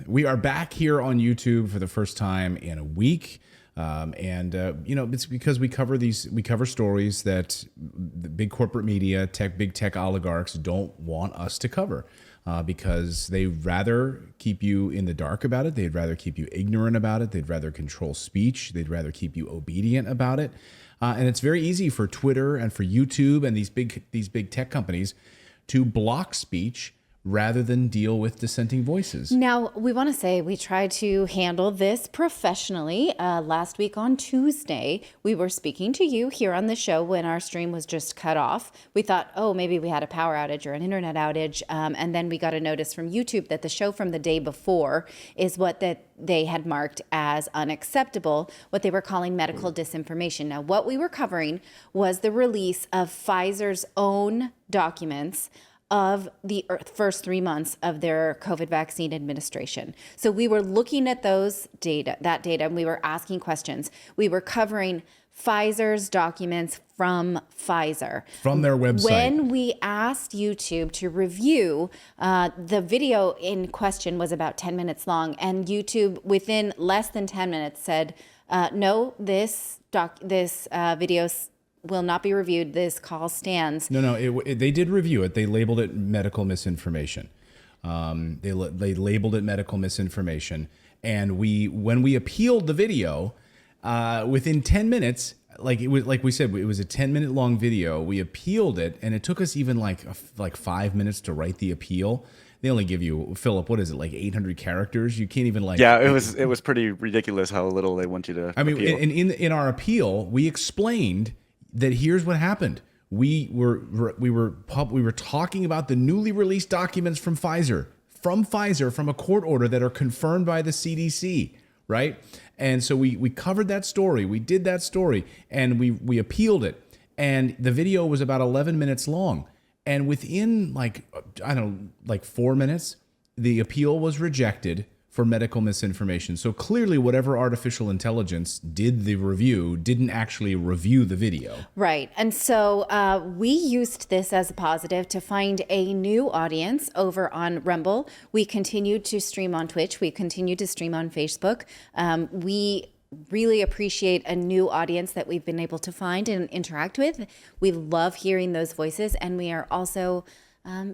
We are back here on YouTube for the first time in a week. It's because we cover stories that the big corporate media, big tech oligarchs don't want us to cover. Because they'd rather keep you in the dark about it. They'd rather keep you ignorant about it. They'd rather control speech. They'd rather keep you obedient about it. And it's very easy for Twitter and for YouTube and these big tech companies to block speech rather than deal with dissenting voices. Now, we want to say we tried to handle this professionally. Last week on Tuesday, we were speaking to you here on the show when our stream was just cut off. We thought, maybe we had a power outage or an internet outage. And then we got a notice from YouTube that the show from the day before is what they had marked as unacceptable, what they were calling medical disinformation. Now, what we were covering was the release of Pfizer's own documents of the first 3 months of their COVID vaccine administration. So we were looking at that data, and we were asking questions. We were covering Pfizer's documents from Pfizer. From their website. When we asked YouTube to review, the video in question was about 10 minutes long, and YouTube, within less than 10 minutes, said, no, this video will not be reviewed. This call stands. No, they did review it. They labeled it medical misinformation. They labeled it medical misinformation. And when we appealed the video, within 10 minutes, like we said, it was a 10-minute long video. We appealed it, and it took us even like 5 minutes to write the appeal. They only give you, Philip, what is it, like 800 characters? You can't even Yeah, it was pretty ridiculous how little they want you to. Appeal. In our appeal, we explained that here's what happened. We were talking about the newly released documents from Pfizer, from a court order that are confirmed by the CDC, right? And so we covered that story. We did that story, and we appealed it. And the video was about 11 minutes long. And within 4 minutes, the appeal was rejected for medical misinformation. So clearly whatever artificial intelligence did the review didn't actually review the video. Right. And so we used this as a positive to find a new audience over on Rumble. We continued to stream on Twitch. We continued to stream on Facebook. We really appreciate a new audience that we've been able to find and interact with. We love hearing those voices, and we are also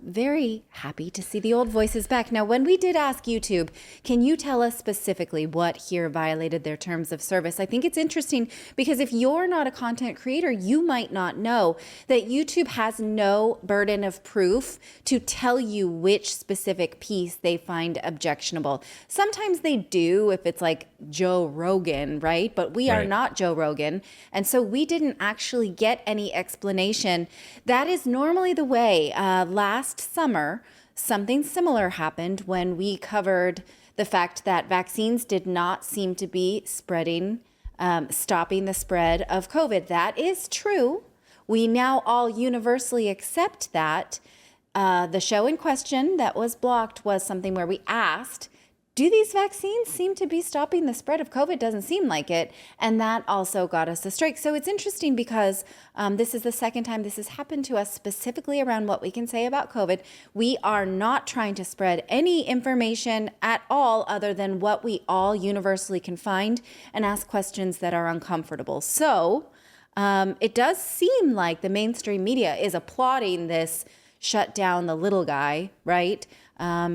very happy to see the old voices back. Now, when we did ask YouTube, can you tell us specifically what here violated their terms of service? I think it's interesting because if you're not a content creator, you might not know that YouTube has no burden of proof to tell you which specific piece they find objectionable. Sometimes they do if it's like Joe Rogan, right? But we are not Joe Rogan. And so we didn't actually get any explanation. That is normally the way. Last summer, something similar happened when we covered the fact that vaccines did not seem to be stopping the spread of COVID. That is true. We now all universally accept that. The show in question that was blocked was something where we asked, do these vaccines seem to be stopping the spread of COVID? Doesn't seem like it. And that also got us a strike. So it's interesting because this is the second time this has happened to us specifically around what we can say about COVID. We are not trying to spread any information at all other than what we all universally can find and ask questions that are uncomfortable. So it does seem like the mainstream media is applauding this shut down the little guy, right?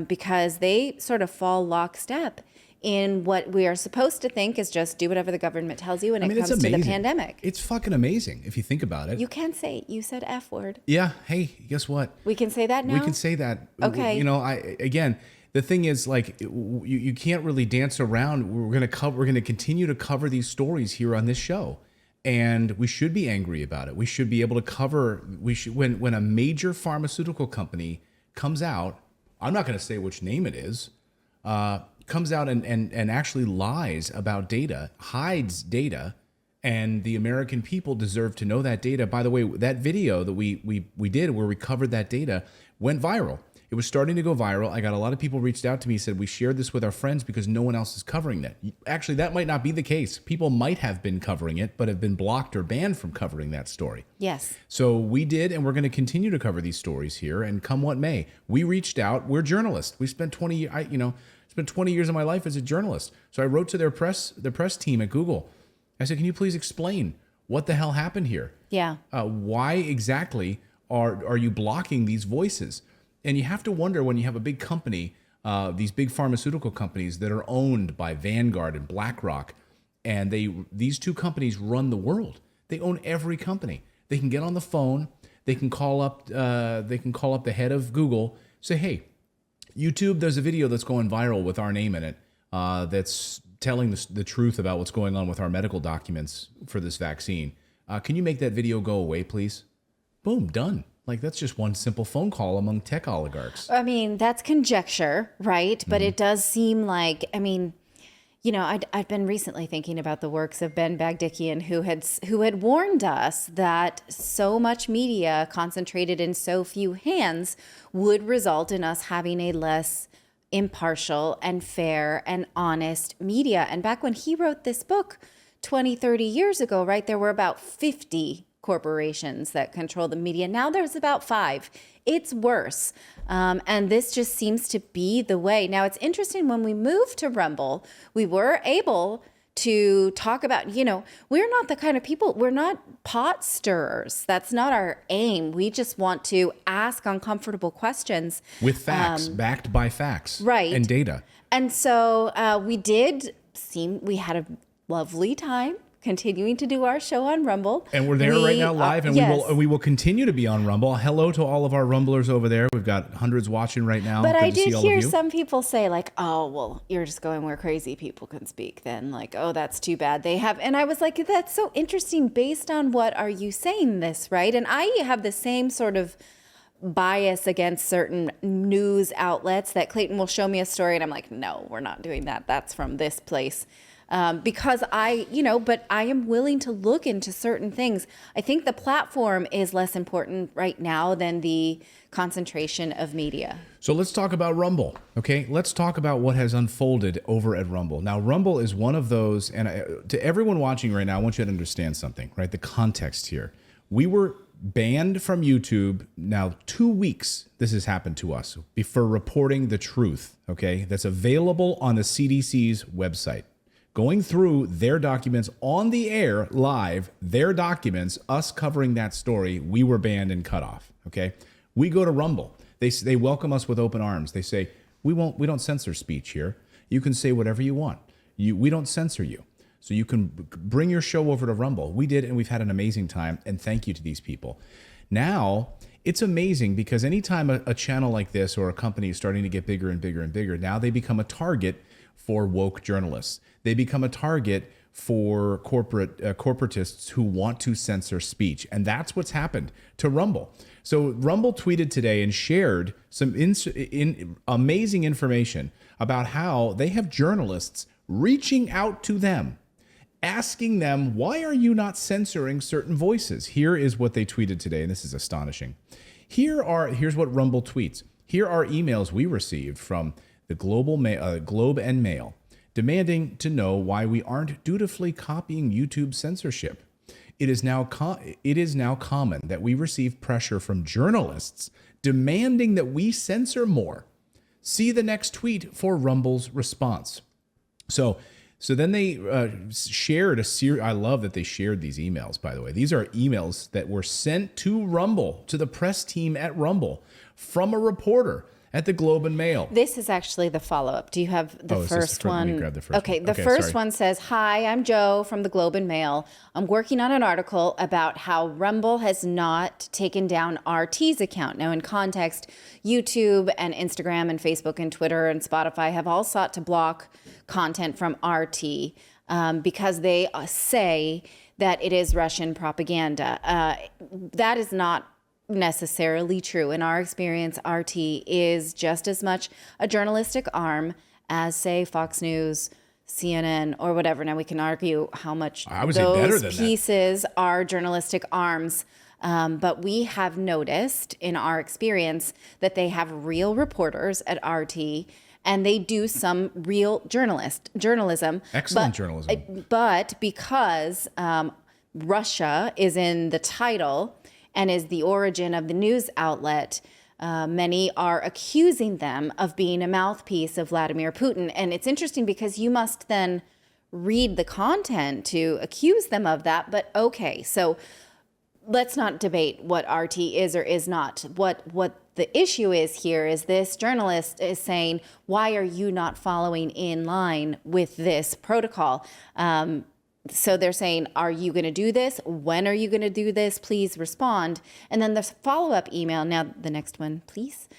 Because they sort of fall lockstep in what we are supposed to think is just do whatever the government tells you when it comes to the pandemic. It's fucking amazing if you think about it. You can say, you said F word. Yeah. Hey, guess what? We can say that now? We can say that. Okay. The thing is, like, you can't really dance around. We're going to continue to cover these stories here on this show. And we should be angry about it. We should be able to cover, when a major pharmaceutical company comes out, I'm not going to say which name it is, comes out and actually lies about data, hides data, and the American people deserve to know that data. By the way, that video that we did where we covered that data went viral. It was starting to go viral. I got a lot of people reached out to me, said we shared this with our friends because no one else is covering that. Actually, that might not be the case. People might have been covering it, but have been blocked or banned from covering that story. Yes. So we did, and we're going to continue to cover these stories here, and come what may. We reached out. We're journalists. We spent Spent 20 years of my life as a journalist. So I wrote to the press team at Google. I said, can you please explain what the hell happened here? Yeah. Why exactly are you blocking these voices? And you have to wonder when you have a big company, these big pharmaceutical companies that are owned by Vanguard and BlackRock, and these two companies run the world. They own every company. They can get on the phone. They can call up. The head of Google. Say, hey, YouTube, there's a video that's going viral with our name in it. That's telling the truth about what's going on with our medical documents for this vaccine. Can you make that video go away, please? Boom, done. Like, that's just one simple phone call among tech oligarchs. I mean, that's conjecture, right? But it does seem like, I mean, you know, I've been recently thinking about the works of Ben Bagdikian, who had warned us that so much media concentrated in so few hands would result in us having a less impartial and fair and honest media. And back when he wrote this book 20, 30 years ago, right, there were about 50 corporations that control the media. Now there's about 5. It's worse. And this just seems to be the way. Now, it's interesting, when we moved to Rumble, we were able to talk about, you know, we're not the kind of people, we're not pot stirrers. That's not our aim. We just want to ask uncomfortable questions. With facts, backed by facts. Right. And data. And so we had a lovely time continuing to do our show on Rumble. And we're there right now live, and yes. we will continue to be on Rumble. Hello to all of our Rumblers over there. We've got hundreds watching right now. But Good I to see did all hear of you. some people say, like, oh, well, you're just going where crazy people can speak then. Like, oh, that's too bad. They have, and I was like, that's so interesting based on what are you saying this, right? And I have the same sort of bias against certain news outlets that Clayton will show me a story and I'm like, no, we're not doing that. That's from this place. Because but I am willing to look into certain things. I think the platform is less important right now than the concentration of media. So let's talk about Rumble, okay? Let's talk about what has unfolded over at Rumble. Now, Rumble is one of those, and to everyone watching right now, I want you to understand something, right? The context here. We were banned from YouTube now 2 weeks. This has happened to us for reporting the truth, okay? That's available on the CDC's website. Going through their documents on the air live, their documents, us covering that story, we were banned and cut off. Okay, we go to Rumble. They welcome us with open arms. They say we don't censor speech here. You can say whatever you want. We don't censor you. So you can bring your show over to Rumble. We did, and we've had an amazing time. And thank you to these people. Now it's amazing because anytime a channel like this or a company is starting to get bigger and bigger and bigger, now they become a target for woke journalists. They become a target for corporatists who want to censor speech. And that's what's happened to Rumble. So Rumble tweeted today and shared some amazing information about how they have journalists reaching out to them, asking them, why are you not censoring certain voices? Here is what they tweeted today, and this is astonishing. Here's what Rumble tweets. Here are emails we received from the Globe and Mail, demanding to know why we aren't dutifully copying YouTube censorship. It is now common that we receive pressure from journalists demanding that we censor more. See the next tweet for Rumble's response. So then they shared a series. I love that they shared these emails, by the way. These are emails that were sent to Rumble, to the press team at Rumble, from a reporter at the Globe and Mail. This is actually the follow-up. Do you have the first one? Let me grab the first okay, one. The first one says, hi, I'm Joe from the Globe and Mail. I'm working on an article about how Rumble has not taken down RT's account. Now, in context, YouTube and Instagram and Facebook and Twitter and Spotify have all sought to block content from RT because they say that it is Russian propaganda. That is not necessarily true. In our experience, RT is just as much a journalistic arm as, say, Fox News, CNN, or whatever. Now, we can argue how much those pieces are journalistic arms, but we have noticed in our experience that they have real reporters at RT, and they do some real journalism. Excellent journalism. But because Russia is in the title and is the origin of the news outlet, Many are accusing them of being a mouthpiece of Vladimir Putin. And it's interesting because you must then read the content to accuse them of that. But okay, so let's not debate what RT is or is not. What the issue is here is this journalist is saying, why are you not following in line with this protocol? So they're saying, are you going to do this? When are you going to do this? Please respond. And then the follow-up email, now the next one, please,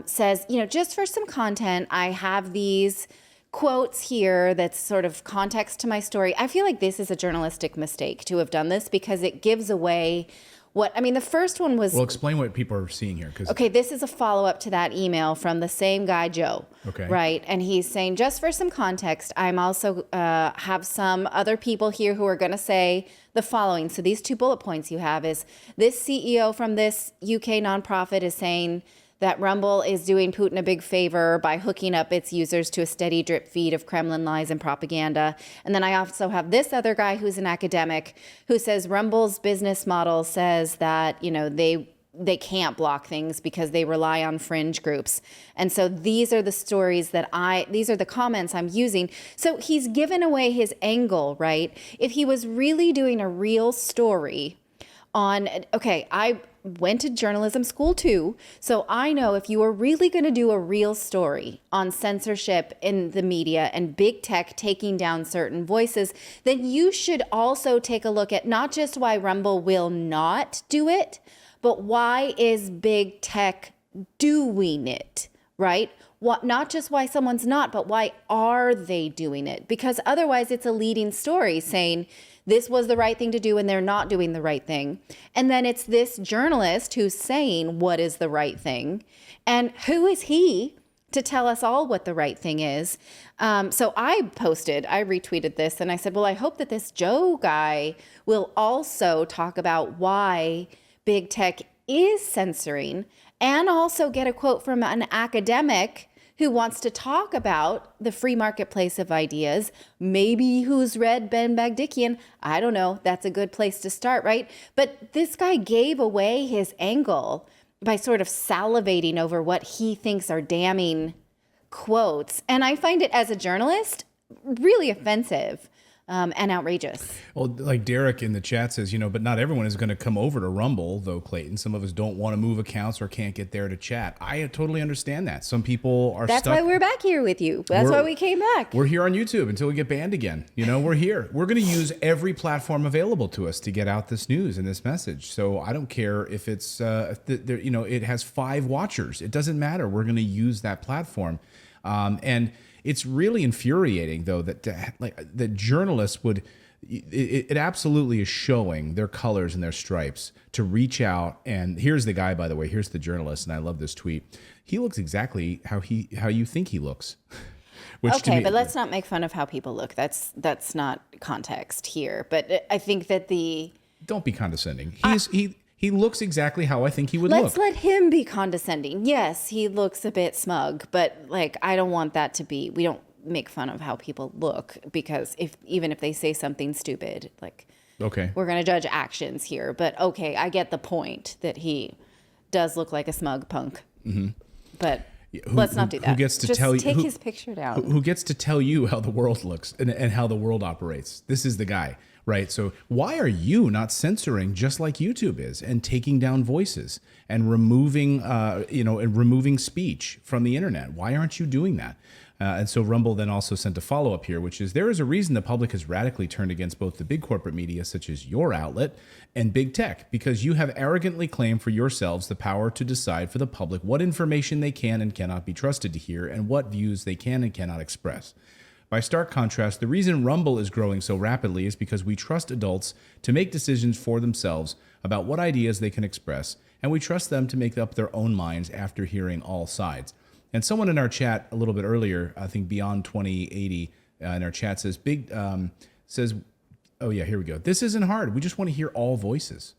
says, just for some content, I have these quotes here that's sort of context to my story. I feel like this is a journalistic mistake to have done this because it gives away the first one was... Well, explain what people are seeing here. Okay, this is a follow-up to that email from the same guy, Joe. Okay. Right? And he's saying, just for some context, I'm also have some other people here who are going to say the following. So these 2 bullet points you have is, this CEO from this UK nonprofit is saying that Rumble is doing Putin a big favor by hooking up its users to a steady drip feed of Kremlin lies and propaganda. And then I also have this other guy who's an academic who says Rumble's business model says that, they can't block things because they rely on fringe groups. And so these are the stories these are the comments I'm using. So he's given away his angle, right? If he was really doing a real story I went to journalism school too, so I know if you are really going to do a real story on censorship in the media and big tech taking down certain voices, then you should also take a look at not just why Rumble will not do it, but why is big tech doing it, right? Not just why someone's not, but why are they doing it? Because otherwise it's a leading story saying this was the right thing to do and they're not doing the right thing. And then it's this journalist who's saying what is the right thing. And who is he to tell us all what the right thing is? So I retweeted this and I said, well, I hope that this Joe guy will also talk about why big tech is censoring and also get a quote from an academic who wants to talk about the free marketplace of ideas, maybe who's read Ben Bagdikian. I don't know. That's a good place to start, right? But this guy gave away his angle by sort of salivating over what he thinks are damning quotes. And I find it, as a journalist, really offensive. And outrageous. Well, like Derek in the chat says, but not everyone is going to come over to Rumble, though, Clayton. Some of us don't want to move accounts or can't get there to chat. I totally understand that. Some people are That's stuck. why we're back here with you. That's why we came back. We're here on YouTube until we get banned again. We're here. We're going to use every platform available to us to get out this news and this message. So I don't care if it's, it has 5 watchers. It doesn't matter. We're going to use that platform. And it's really infuriating, though, that journalists would. It absolutely is showing their colors and their stripes to reach out. And here's the guy, by the way. Here's the journalist, and I love this tweet. He looks exactly how you think he looks. Okay, but let's not make fun of how people look. That's not context here. But I think that don't be condescending. He looks exactly how I think he would look. Let's let him be condescending. Yes, he looks a bit smug, but I don't want that to be. We don't make fun of how people look because even if they say something stupid, okay, we're going to judge actions here. But okay, I get the point that he does look like a smug punk. Mm-hmm. But let's not do that. Who gets to Just tell you? Take his picture down. Who gets to tell you how the world looks and how the world operates? This is the guy. Right. So why are you not censoring just like YouTube is and taking down voices and removing, removing speech from the internet? Why aren't you doing that? And so Rumble then also sent a follow up here, which is there is a reason the public has radically turned against both the big corporate media, such as your outlet, and big tech, because you have arrogantly claimed for yourselves the power to decide for the public what information they can and cannot be trusted to hear and what views they can and cannot express. By stark contrast, the reason Rumble is growing so rapidly is because we trust adults to make decisions for themselves about what ideas they can express, and we trust them to make up their own minds after hearing all sides. And someone in our chat a little bit earlier, I think Beyond 2080 in our chat says, oh yeah, here we go. This isn't hard. We just want to hear all voices.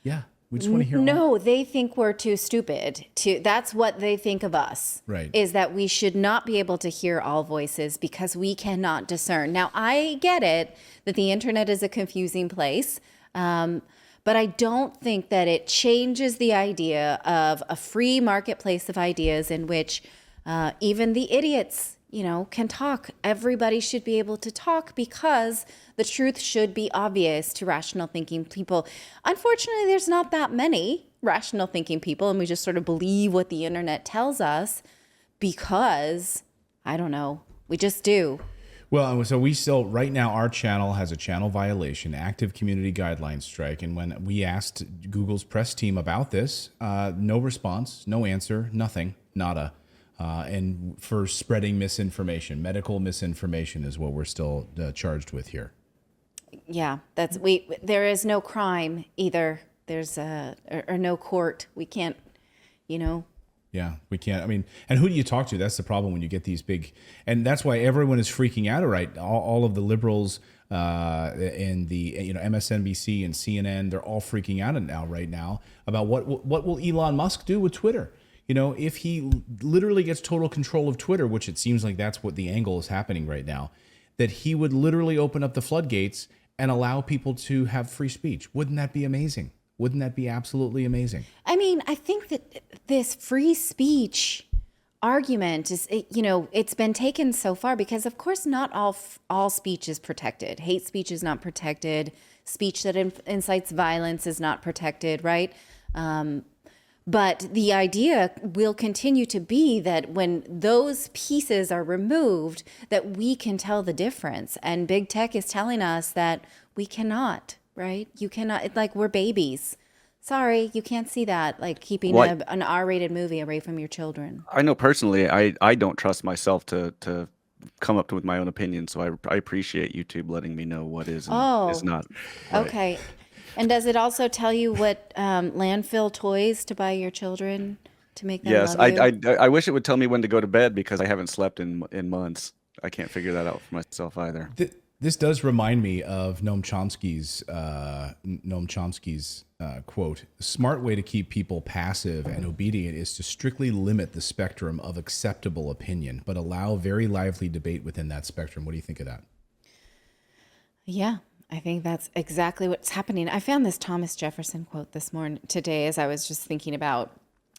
Yeah. We just want to hear. No, they think we're too stupid. That's what they think of us. Right. Is that we should not be able to hear all voices because we cannot discern. Now, I get it that the internet is a confusing place, But I don't think that it changes the idea of a free marketplace of ideas in which even the idiots, can talk. Everybody should be able to talk because the truth should be obvious to rational thinking people. Unfortunately, there's not that many rational thinking people, and we just sort of believe what the internet tells us because, I don't know, we just do. Well, so we still, right now, our channel has a channel violation, active community guidelines strike. And when we asked Google's press team about this, no response, no answer, nothing, nada. And for spreading misinformation, medical misinformation is what we're still charged with here. Yeah, there is no crime either. There's or no court. We can't, Yeah, we can't. I mean, and who do you talk to? That's the problem when you get these big, and that's why everyone is freaking out. Right, all of the liberals and the MSNBC and CNN, they're all freaking out right now about what will Elon Musk do with Twitter. If he literally gets total control of Twitter, which it seems like that's what the angle is happening right now, that he would literally open up the floodgates and allow people to have free speech. Wouldn't that be amazing? Wouldn't that be absolutely amazing? I mean, I think that this free speech argument is, it's been taken so far because, of course, not all speech is protected. Hate speech is not protected. Speech that incites violence is not protected, right? But the idea will continue to be that when those pieces are removed, that we can tell the difference. And big tech is telling us that we cannot, right? You cannot, it's like we're babies. Sorry, you can't see that, like keeping an R-rated movie away from your children. I know personally, I don't trust myself to come up with my own opinion, so I appreciate YouTube letting me know what is and is not. Right. Okay. And does it also tell you what landfill toys to buy your children to make them Yes, love you? I wish it would tell me when to go to bed because I haven't slept in months. I can't figure that out for myself either. This does remind me of Noam Chomsky's quote: "The smart way to keep people passive and obedient is to strictly limit the spectrum of acceptable opinion, but allow very lively debate within that spectrum." What do you think of that? Yeah, I think that's exactly what's happening. I found this Thomas Jefferson quote today as I was just thinking about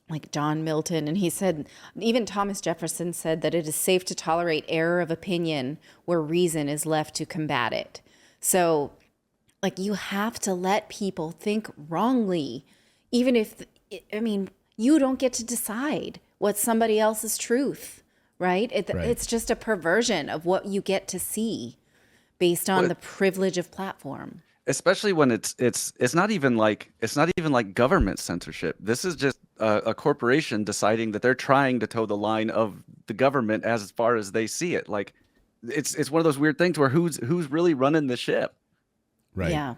like John Milton, and he said, even Thomas Jefferson said that it is safe to tolerate error of opinion where reason is left to combat it. So, like, you have to let people think wrongly, even if, you don't get to decide what's somebody else's truth, right? It's just a perversion of what you get to see based on the privilege of platform. Especially when it's not even like government censorship. This is just a corporation deciding that they're trying to toe the line of the government as far as they see it. Like it's one of those weird things where who's really running the ship. Right. Yeah.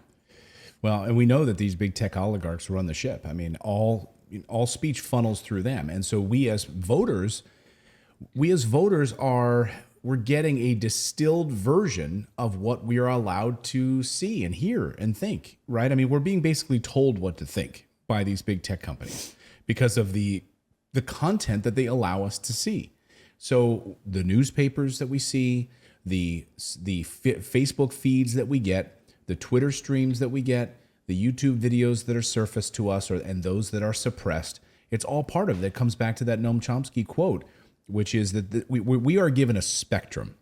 Well, and we know that these big tech oligarchs run the ship. I mean, all speech funnels through them, and so we as voters we're getting a distilled version of what we are allowed to see and hear and think, right? I mean, we're being basically told what to think by these big tech companies because of the content that they allow us to see. So the newspapers that we see, the Facebook feeds that we get, the Twitter streams that we get, the YouTube videos that are surfaced to us, and those that are suppressed, it's all part of it. It comes back to that Noam Chomsky quote, which is that we are given a spectrum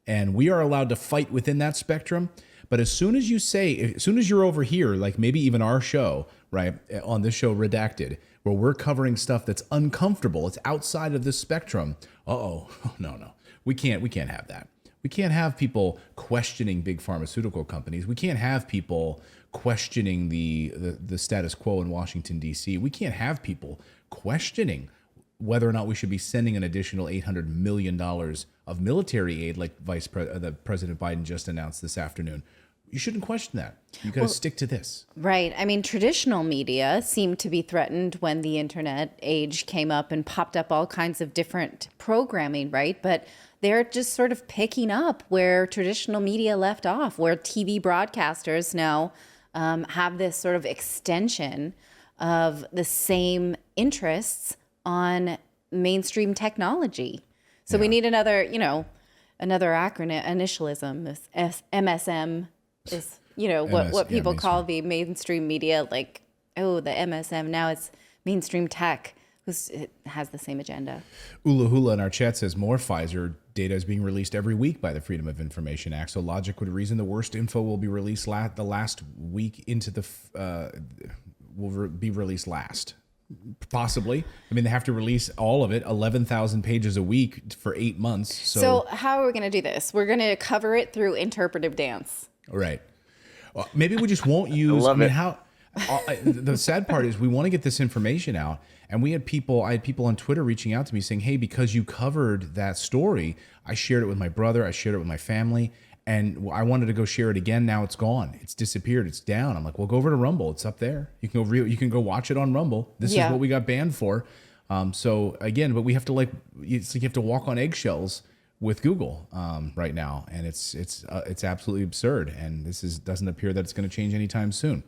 and we are allowed to fight within that spectrum. But as soon as you're over here, like maybe even our show, right, on this show Redacted, where we're covering stuff that's uncomfortable, it's outside of this spectrum. No. We can't have that. We can't have people questioning big pharmaceutical companies. We can't have people questioning the status quo in Washington, D.C. We can't have people questioning whether or not we should be sending an additional $800 million of military aid like President Biden just announced this afternoon. You shouldn't question that. You got to stick to this. Right. I mean, traditional media seemed to be threatened when the internet age came up and popped up all kinds of different programming, right? But they're just sort of picking up where traditional media left off, where TV broadcasters now have this sort of extension of the same interests on mainstream technology. So we need another acronym, initialism. MSM is you know, MS, what yeah, people call mainstream. the mainstream media, like, oh, the MSM. Now it's mainstream tech, it has the same agenda. Ula Hula in our chat says more Pfizer data is being released every week by the Freedom of Information Act. So logic would reason the worst info will be released the last week into the be released last. Possibly. I mean, they have to release all of it, 11,000 pages a week for 8 months. So how are we going to do this? We're going to cover it through interpretive dance. Right. Well, maybe we just won't use. love I mean, it. how? The sad part is we want to get this information out, and I had people on Twitter reaching out to me saying, "Hey, because you covered that story, I shared it with my brother, I shared it with my family, and I wanted to go share it again. Now it's gone. It's disappeared. It's down." I'm like, "Well, go over to Rumble. It's up there. You can you can go watch it on Rumble. This is what we got banned for." So again, but we have to it's like you have to walk on eggshells with Google right now, and it's absolutely absurd, and doesn't appear that it's going to change anytime soon.